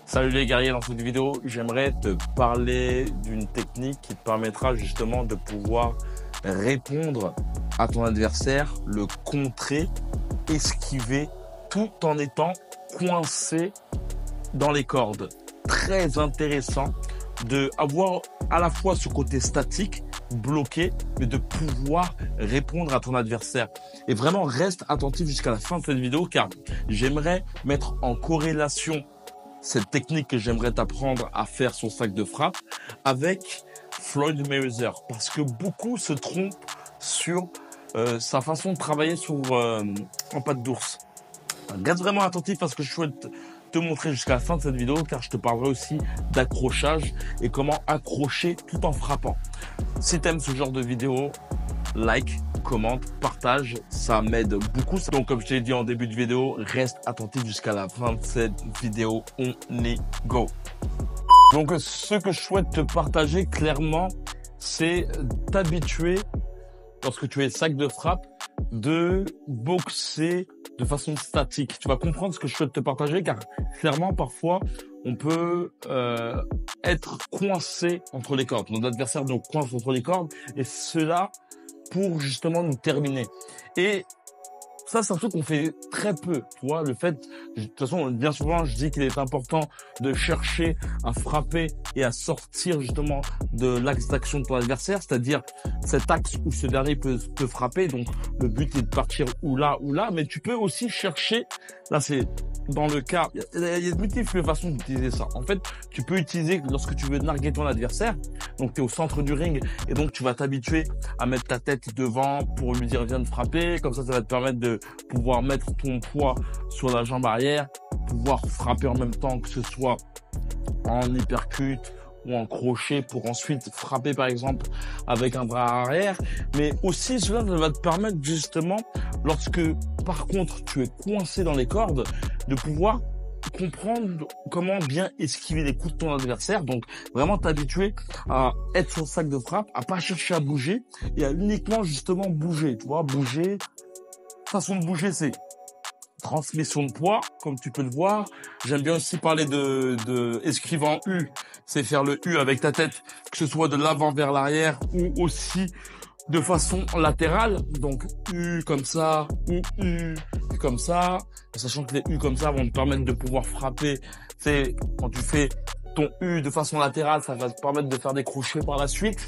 Salut les guerriers, dans cette vidéo, j'aimerais te parler d'une technique qui te permettra justement de pouvoir répondre à ton adversaire, le contrer, esquiver, tout en étant coincé dans les cordes. Très intéressant de avoir à la fois ce côté statique, bloqué, mais de pouvoir répondre à ton adversaire. Et vraiment, reste attentif jusqu'à la fin de cette vidéo car j'aimerais mettre en corrélation cette technique que j'aimerais t'apprendre à faire son sac de frappe avec Floyd Mayweather, parce que beaucoup se trompent sur sa façon de travailler en patte d'ours. Reste vraiment attentif à ce que je souhaite te montrer jusqu'à la fin de cette vidéo, car je te parlerai aussi d'accrochage et comment accrocher tout en frappant. Si tu aimes ce genre de vidéo, like, commente, partage, ça m'aide beaucoup. Donc comme je t'ai dit en début de vidéo, reste attentif jusqu'à la fin de cette vidéo. On est go. Donc ce que je souhaite te partager clairement, c'est t'habituer, lorsque tu es sac de frappe, de boxer de façon statique. Tu vas comprendre ce que je souhaite te partager, car clairement parfois on peut être coincé entre les cordes. Notre adversaire nous coince entre les cordes et cela pour justement nous terminer. Et ça, c'est un truc qu'on fait très peu, tu vois, le fait, de toute façon, bien souvent, je dis qu'il est important de chercher à frapper et à sortir justement de l'axe d'action de ton adversaire, c'est-à-dire cet axe où ce dernier peut te frapper, donc le but est de partir ou là, mais tu peux aussi chercher, là c'est dans le cas, il y a de multiples façons d'utiliser ça. En fait, tu peux utiliser lorsque tu veux narguer ton adversaire, donc tu es au centre du ring et donc tu vas t'habituer à mettre ta tête devant pour lui dire viens de frapper, comme ça va te permettre de pouvoir mettre ton poids sur la jambe arrière, pouvoir frapper en même temps, que ce soit en uppercut ou en crochet, pour ensuite frapper par exemple avec un bras arrière. Mais aussi cela va te permettre justement, lorsque par contre tu es coincé dans les cordes, de pouvoir comprendre comment bien esquiver les coups de ton adversaire. Donc vraiment t'habituer à être sur le sac de frappe, à pas chercher à bouger et à uniquement justement bouger, tu vois, bouger. Façon de bouger, c'est transmission de poids, comme tu peux le voir. J'aime bien aussi parler de esquive en U, c'est faire le U avec ta tête, que ce soit de l'avant vers l'arrière ou aussi de façon latérale. Donc U comme ça ou U comme ça, sachant que les U comme ça vont te permettre de pouvoir frapper. C'est quand tu fais ton U de façon latérale, ça va te permettre de faire des crochets par la suite.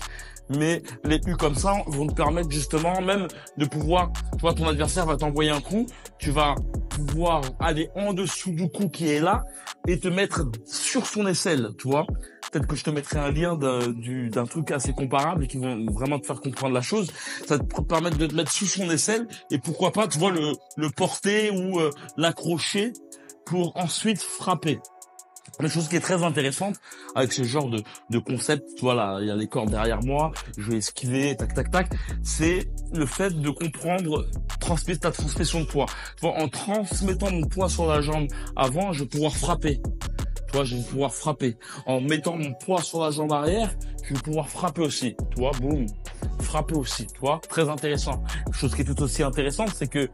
Mais les U comme ça vont te permettre justement même de pouvoir, tu vois, ton adversaire va t'envoyer un coup, tu vas pouvoir aller en dessous du coup qui est là et te mettre sur son aisselle, tu vois. Peut-être que je te mettrai un lien d'un truc assez comparable et qui vont vraiment te faire comprendre la chose. Ça va te permettre de te mettre sous son aisselle et pourquoi pas, tu vois, le porter ou l'accrocher pour ensuite frapper. Une chose qui est très intéressante avec ce genre de concept, tu vois là, il y a les cordes derrière moi, je vais esquiver, tac tac tac, c'est le fait de comprendre ta transmission de poids. Tu vois, en transmettant mon poids sur la jambe avant, je vais pouvoir frapper. Tu vois, je vais pouvoir frapper. En mettant mon poids sur la jambe arrière, je vais pouvoir frapper aussi. Tu vois, boum, frapper aussi. Tu vois, très intéressant. Chose qui est tout aussi intéressante, c'est que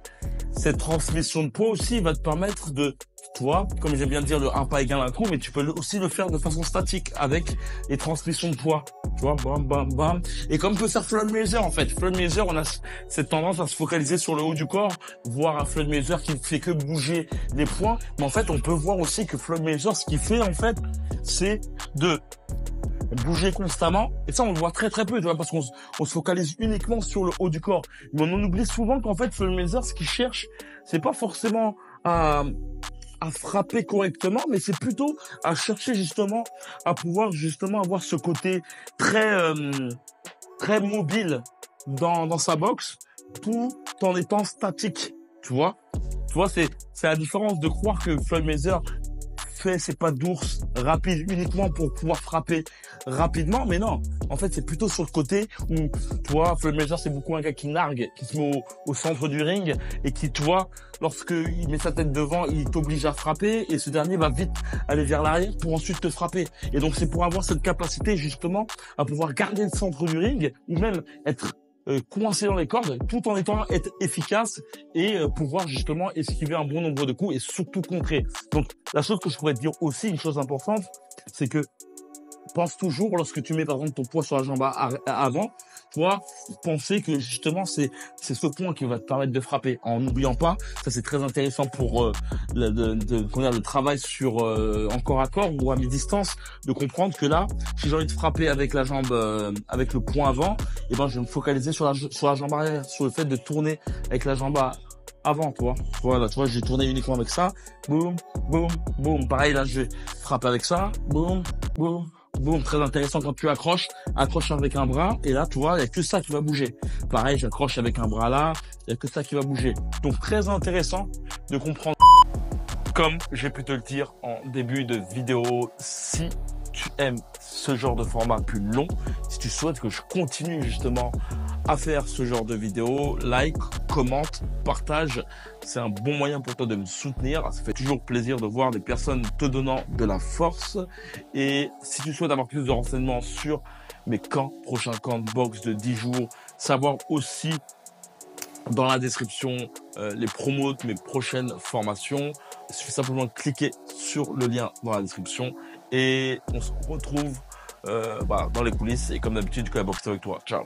cette transmission de poids aussi va te permettre de, tu vois, comme j'aime bien dire, le un pas égale un coup, mais tu peux aussi le faire de façon statique avec les transmissions de poids. Tu vois, bam, bam, bam. Et comme peut faire Floyd Mayweather, en fait. Floyd Mayweather, on a cette tendance à se focaliser sur le haut du corps, voir un Floyd Mayweather qui ne fait que bouger les poings. Mais en fait, on peut voir aussi que Floyd Mayweather, ce qu'il fait, en fait, c'est de bouger constamment. Et ça, on le voit très très peu, tu vois, parce qu'on se focalise uniquement sur le haut du corps. Mais on oublie souvent qu'en fait, Floyd Mayweather, ce qu'il cherche, c'est pas forcément à frapper correctement, mais c'est plutôt à chercher justement à pouvoir justement avoir ce côté très mobile dans sa boxe, tout en étant statique, tu vois. Tu vois, c'est la différence de croire que Floyd Mayweather fait ses pattes d'ours rapides uniquement pour pouvoir frapper rapidement, mais non. En fait, c'est plutôt sur le côté où, tu vois, Floyd Mayweather, c'est beaucoup un gars qui nargue, qui se met au centre du ring et qui, tu vois, lorsqu'il met sa tête devant, il t'oblige à frapper et ce dernier va vite aller vers l'arrière pour ensuite te frapper. Et donc, c'est pour avoir cette capacité, justement, à pouvoir garder le centre du ring ou même être coincé dans les cordes tout en étant être efficace et pouvoir justement esquiver un bon nombre de coups et surtout contrer. Donc la chose que je pourrais te dire aussi, une chose importante, c'est que pense toujours lorsque tu mets par exemple ton poids sur la jambe avant, tu vois, penser que justement c'est ce point qui va te permettre de frapper. En n'oubliant pas, ça c'est très intéressant pour le travail sur en corps à corps ou à mi-distance, de comprendre que là, si j'ai envie de frapper avec la jambe, avec le point avant, et ben je vais me focaliser sur la jambe arrière, sur le fait de tourner avec la jambe avant, tu vois. Voilà, tu vois, j'ai tourné uniquement avec ça. Boum, boum, boum. Pareil, là, je vais frapper avec ça. Boum, boum, boum. Très intéressant quand tu accroches avec un bras. Et là, tu vois, il y a que ça qui va bouger. Pareil, j'accroche avec un bras là. Il y a que ça qui va bouger. Donc, très intéressant de comprendre. Comme j'ai pu te le dire en début de vidéo, si tu aimes ce genre de format plus long, si tu souhaites que je continue justement à faire ce genre de vidéos, like, commente, partage. C'est un bon moyen pour toi de me soutenir. Ça fait toujours plaisir de voir des personnes te donnant de la force. Et si tu souhaites avoir plus de renseignements sur mes prochains camps de boxe de 10 jours, savoir aussi dans la description les promos de mes prochaines formations, il suffit simplement de cliquer sur le lien dans la description et on se retrouve dans les coulisses et comme d'habitude, je vais boxer avec toi. Ciao.